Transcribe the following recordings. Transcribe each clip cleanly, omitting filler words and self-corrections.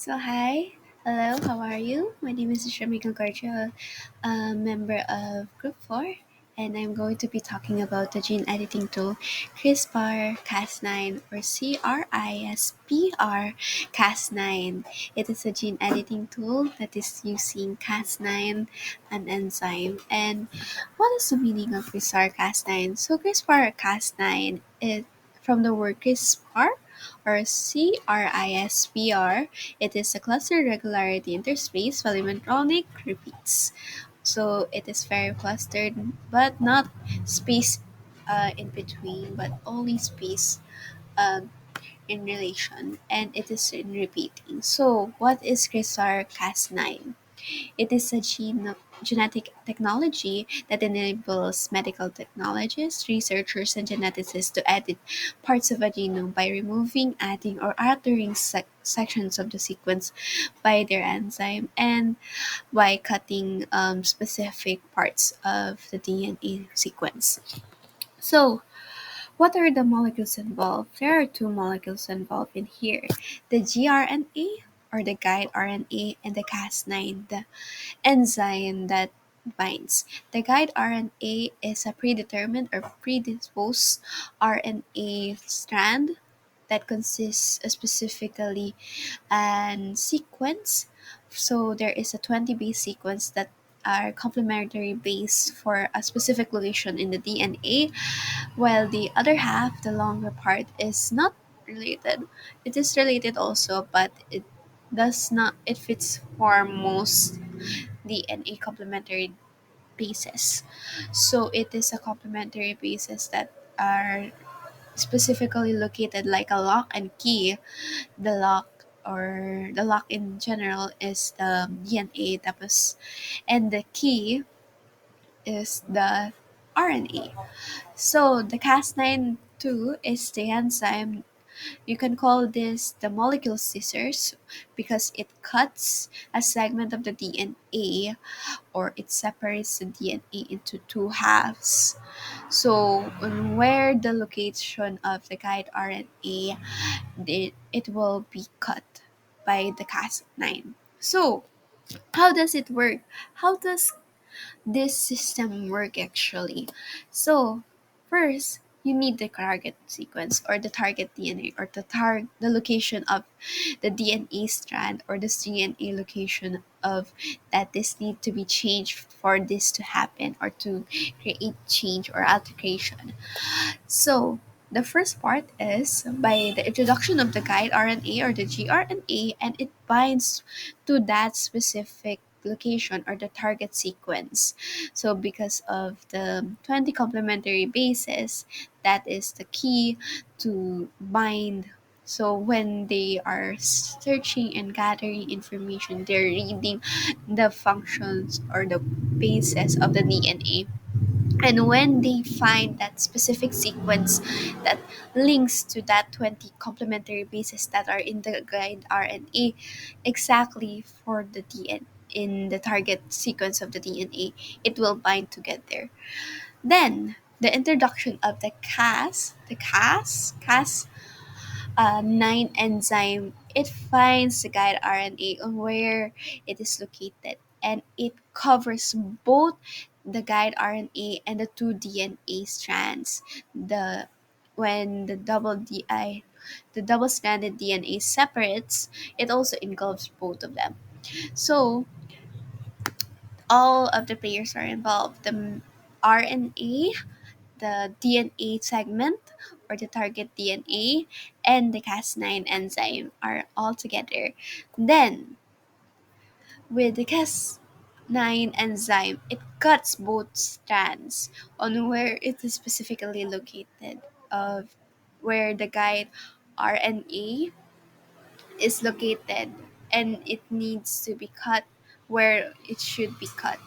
Hi. Hello, how are you? My name is Concordia, a member of Group 4, and I'm going to be talking about the gene editing tool CRISPR-Cas9 or CRISPR-Cas9. It is a gene editing tool that is using Cas9, an enzyme. And what is the meaning of CRISPR-Cas9? So CRISPR-Cas9 is from the word CRISPR or CRISPR. It is a cluster regularity interspace polymetronic repeats. So it is very clustered, but not space in between, but only space um, in relation, and it is in repeating. So what is CRISPR-Cas9? It is a genetic technology that enables medical technologists, researchers, and geneticists to edit parts of a genome by removing, adding, or altering sections of the sequence by their enzyme and by cutting specific parts of the DNA sequence. So, what are the molecules involved? There are two molecules involved in here, the gRNA or the guide RNA and the Cas9, the enzyme that binds. The guide RNA is a predetermined or predisposed RNA strand that consists specifically an sequence. So there is a 20 base sequence that are complementary base for a specific location in the DNA, while the other half, the longer part, is not related. It is related also, but it fits for most DNA complementary bases. So it is a complementary bases that are specifically located like a lock and key. The lock or the lock in general is the DNA tapos, and the key is the RNA. So the Cas9 2 is the enzyme. You can call this the molecule scissors because it cuts a segment of the DNA, or it separates the DNA into two halves. So where the location of the guide RNA, it will be cut by the Cas9. So how does it work? How does this system work actually? So first, you need the target sequence or the target DNA, or the location of the DNA strand, or the DNA location of that this need to be changed for this to happen or to create change or alteration. So the first part is by the introduction of the guide RNA or the gRNA, and it binds to that specific location or the target sequence. So because of the 20 complementary bases, that is the key to bind. So when they are searching and gathering information, they're reading the functions or the bases of the DNA. And when they find that specific sequence that links to that 20 complementary bases that are in the guide RNA exactly for the DNA in the target sequence of the DNA, it will bind together. Then the introduction of the Cas9 enzyme, it finds the guide RNA on where it is located, and it covers both the guide RNA and the two DNA strands. The when the double stranded DNA separates, it also engulfs both of them. So all of the players are involved. The RNA, the DNA segment or the target DNA, and the Cas9 enzyme are all together. Then, with the Cas9 enzyme, it cuts both strands on where it is specifically located, of where the guide RNA is located, and it needs to be cut where it should be cut.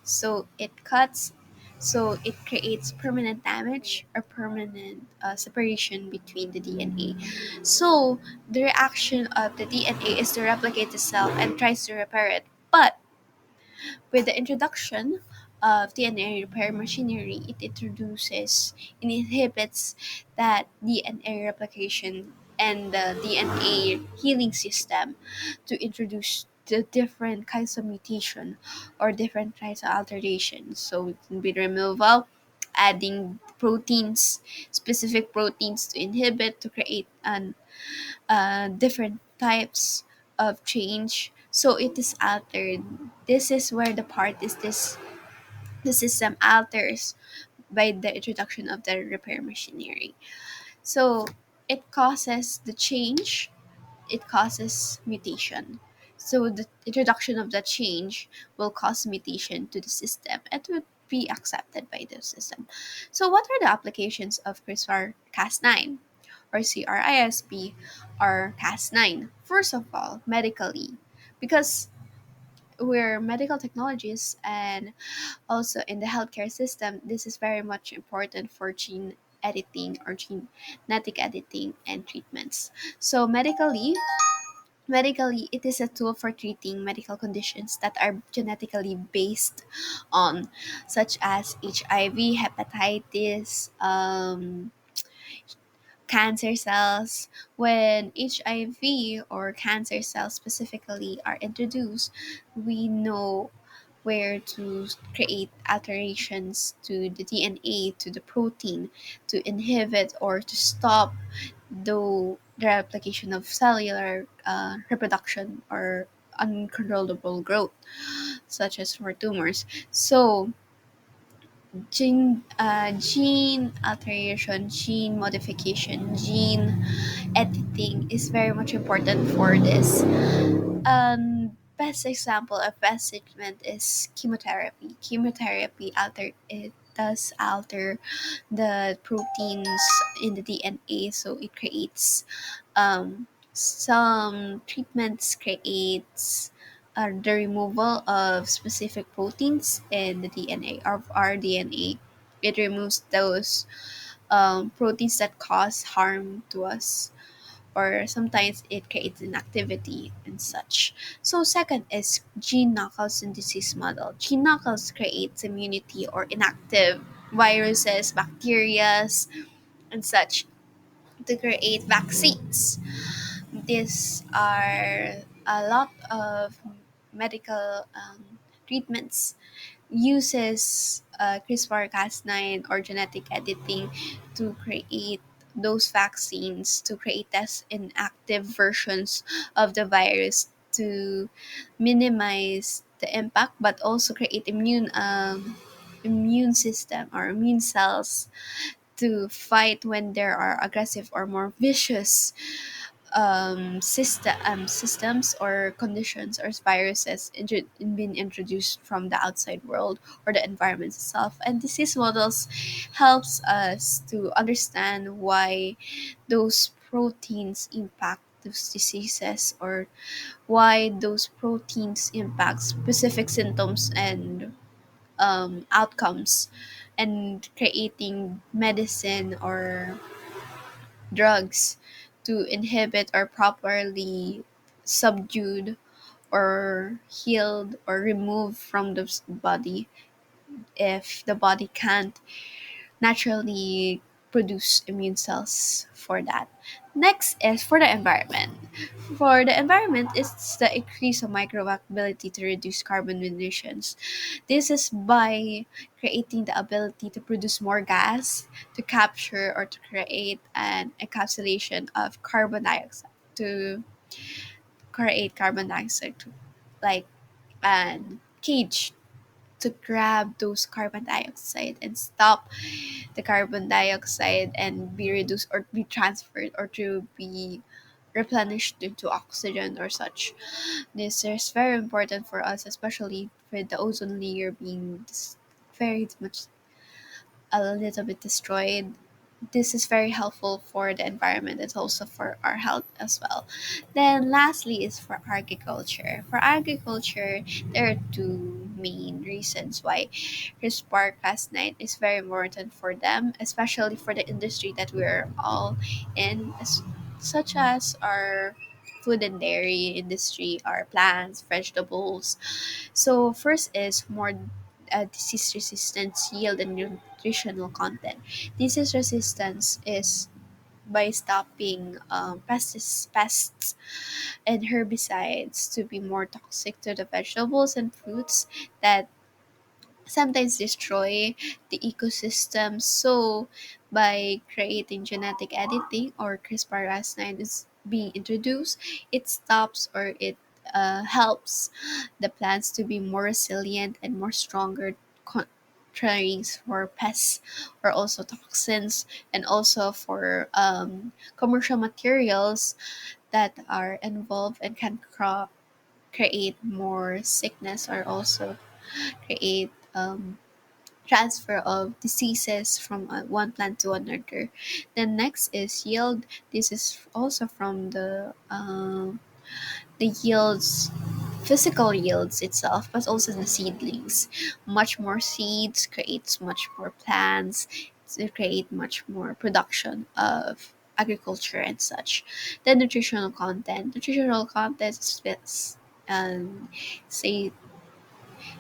So it cuts, so it creates permanent damage or permanent separation between the DNA. So the reaction of the DNA is to replicate itself and tries to repair it. But with the introduction of DNA repair machinery, it inhibits that DNA replication and the DNA healing system to introduce the different kinds of mutation or different kinds of alterations. So it can be removal, adding proteins, specific proteins to inhibit to create an different types of change. So it is altered. This is where the part is this the system alters by the introduction of the repair machinery. So it causes the change, it causes mutation. So the introduction of the change will cause mutation to the system and would be accepted by the system. So what are the applications of CRISPR-Cas9 or CRISP or Cas9? First of all, medically, because we're medical technologists and also in the healthcare system, this is very much important for gene editing or genetic editing and treatments. So medically, it is a tool for treating medical conditions that are genetically based on, such as HIV, hepatitis, cancer cells. When HIV or cancer cells specifically are introduced, we know where to create alterations to the DNA, to the protein, to inhibit or to stop the replication of cellular reproduction or uncontrollable growth, such as for tumors. So, gene alteration, gene modification, gene editing is very much important for this. Best example of best treatment is chemotherapy. Chemotherapy does alter the proteins in the DNA, so it creates some treatments creates the removal of specific proteins in the DNA of our DNA. It removes those proteins that cause harm to us, or sometimes it creates inactivity and such. So second is gene knockouts in disease model. Gene knockouts creates immunity or inactive viruses, bacteria, and such to create vaccines. These are a lot of medical treatments uses CRISPR-Cas9 or genetic editing to create those vaccines, to create less inactive versions of the virus to minimize the impact, but also create immune system or immune cells to fight when there are aggressive or more vicious systems or conditions or viruses being introduced from the outside world or the environment itself. And disease models helps us to understand why those proteins impact those diseases, or why those proteins impact specific symptoms and outcomes, and creating medicine or drugs to inhibit or properly subdued or healed or removed from the body if the body can't naturally produce immune cells for that. Next is for the environment. For the environment, it's the increase of microbial ability to reduce carbon emissions. This is by creating the ability to produce more gas, to capture or to create an encapsulation of carbon dioxide, to create carbon dioxide, to, like an cage to grab those carbon dioxide and stop the carbon dioxide and be reduced or be transferred or to be replenished into oxygen or such. This is very important for us, especially with the ozone layer being very much a little bit destroyed. This is very helpful for the environment. It's also for our health as well. Then lastly is for agriculture. For agriculture, there are two main reasons why CRISPR-Cas9 is very important for them, especially for the industry that we're all in, such as our food and dairy industry, our plants, vegetables. So first is more disease resistance, yield, and nutritional content. Disease resistance is by stopping pests and herbicides to be more toxic to the vegetables and fruits that sometimes destroy the ecosystem. So, by creating genetic editing or CRISPR-Cas9 is being introduced, it stops or it helps the plants to be more resilient and more stronger contraries for pests or also toxins and also for commercial materials that are involved and can create more sickness or also create transfer of diseases from one plant to another. Then next is yield. This is also from the yields, physical yields itself, but also the seedlings. Much more seeds creates much more plants. To create much more production of agriculture and such. Then nutritional content. Nutritional content is say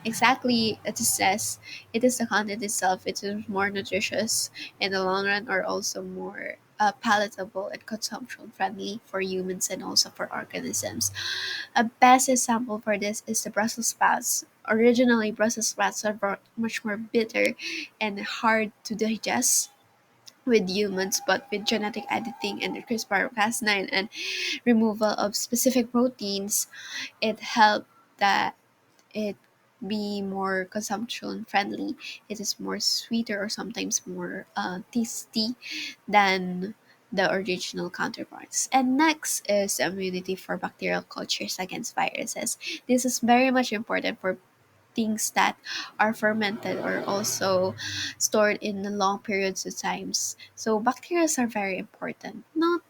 exactly as it says, it is the content itself. It is more nutritious in the long run, or also more palatable and consumption friendly for humans and also for organisms. A best example for this is the Brussels sprouts. Originally, Brussels sprouts are much more bitter and hard to digest with humans, but with genetic editing and the CRISPR-Cas9 and removal of specific proteins, it helped that it be more consumption friendly. It is more sweeter or sometimes more tasty than the original counterparts. And next is immunity for bacterial cultures against viruses. This is very much important for things that are fermented or also stored in the long periods of times. So bacteria are very important. Not,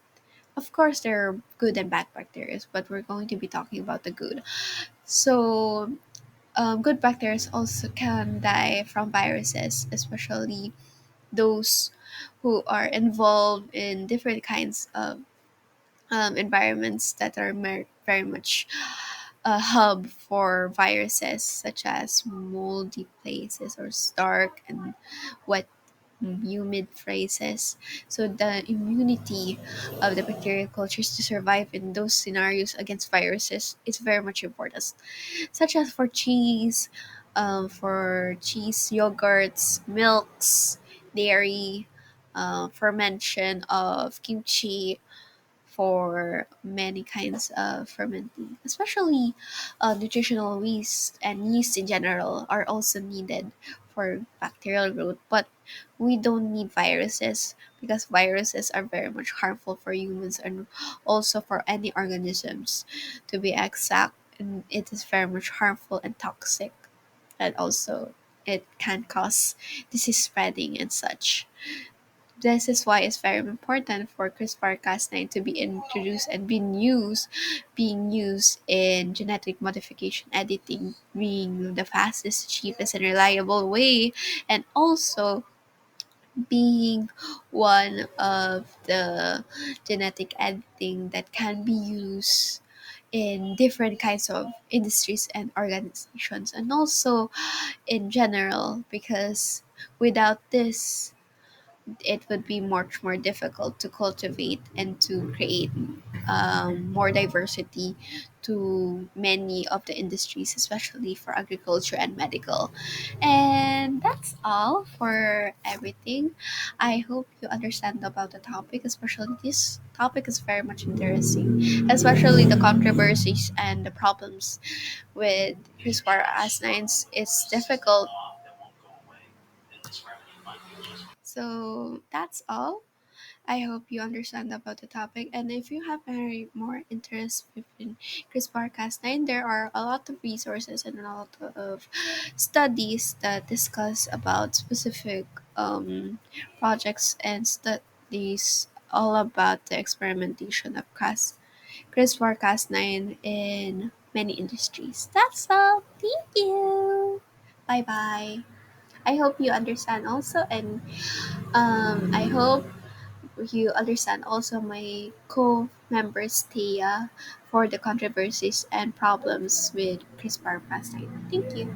of course, there are good and bad bacteria, but we're going to be talking about the good. So good bacteria also can die from viruses, especially those who are involved in different kinds of environments that are very much a hub for viruses, such as moldy places or stark and wet humid phrases. So the immunity of the bacterial cultures to survive in those scenarios against viruses is very much important, such as for cheese, yogurts, milks, dairy, fermentation of kimchi, for many kinds of fermenting, especially nutritional yeast and yeast in general are also needed for bacterial growth. But we don't need viruses because viruses are very much harmful for humans and also for any organisms, to be exact. And it is very much harmful and toxic, and also it can cause disease spreading and such. This is why it's very important for CRISPR-Cas9 to be introduced and being used in genetic modification editing, being the fastest, cheapest, and reliable way, and also being one of the genetic editing that can be used in different kinds of industries and organizations, and also in general, because without this it would be much more difficult to cultivate and to create more diversity to many of the industries, especially for agriculture and medical. And that's all for everything. I hope you understand about the topic, especially this topic is very much interesting, especially the controversies and the problems with CRISPR-Cas9. It's difficult. So that's all. I hope you understand about the topic. And if you have any more interest in CRISPR-Cas9, there are a lot of resources and a lot of studies that discuss about specific projects and studies all about the experimentation of CRISPR-Cas9 in many industries. That's all. Thank you. Bye bye. I hope you understand also, and I hope you understand also my co-members Thea for the controversies and problems with CRISPR-Cas9. Thank you.